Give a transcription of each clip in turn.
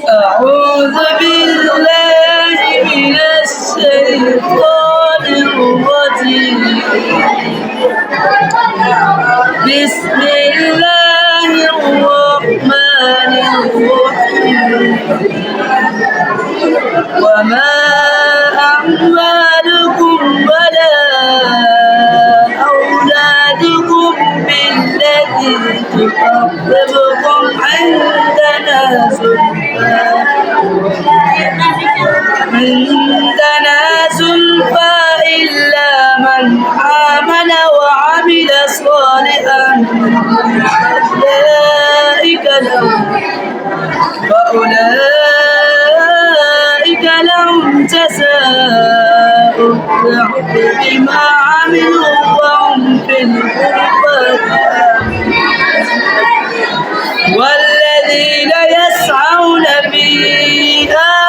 أعوذ بالله من الشيطان الرجيم. بسم الله الرحمن الرحيم. وما أعمالكم ولا أولادكم بالتي تقربكم عندنا زلفى إلا من آمن وعمل صالحا فأولئك لهم جزاء الضعف بما عملوا وهم في الغرفات والذين يسعون في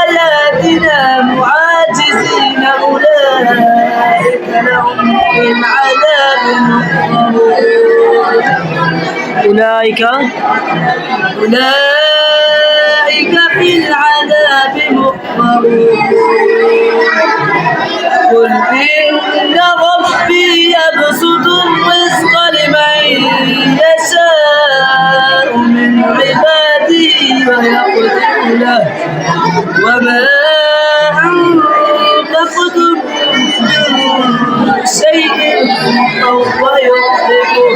آياتنا معاجزين أولئك لهم في العذاب محضرون. أولئك في العذاب محضرون. قل إن ربي يبسط الرزق لمن يشاء من عباده ويقدر له وما أنفقتم من شيء فهو يخلفه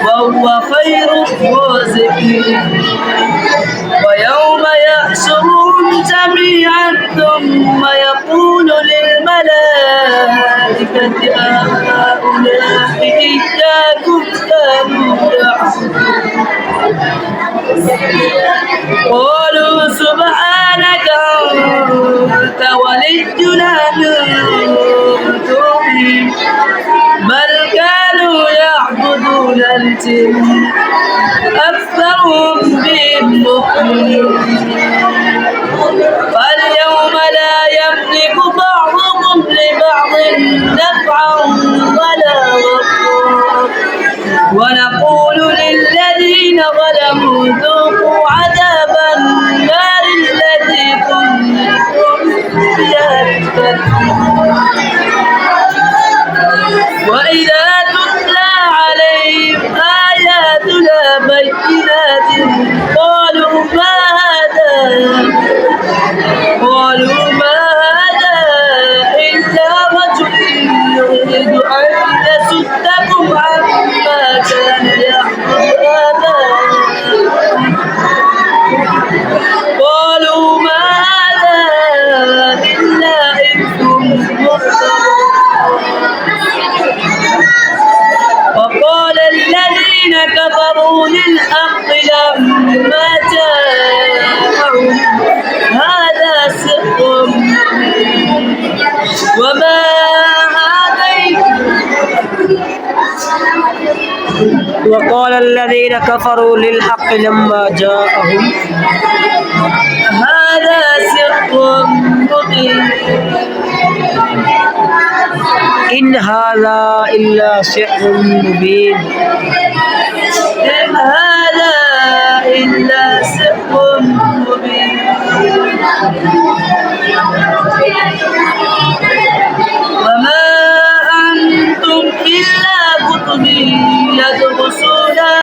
وهو خير الرازقين. ويوم يحشرهم جميعا ثم يقول للملائكة أهؤلاء إياكم كانوا يعبدون قالوا سبحانك أنت ولينا من دونهم بل كانوا يعبدون الجن أكثرهم بهم مؤمنون. فاليوم لا يملك بعضهم لبعض نفعا ولا ضرا ونقول للذين ظلموا ذوقوا عذاب النار التي كنتم بها تكذبون. وإذا تتلى عليهم آياتنا بينات قالوا ما هذا إلا رجل يريد أن يصدكم عما كان يعبد آباؤكم. قالوا ما هذا إلا إفك مفترى. وقال الذين كفروا للحق لما جاءهم هذا سحر مبين وما وقال الذين كفروا للحق لما جاءهم هذا سحر مبين إن هذا إلا سحر مبين.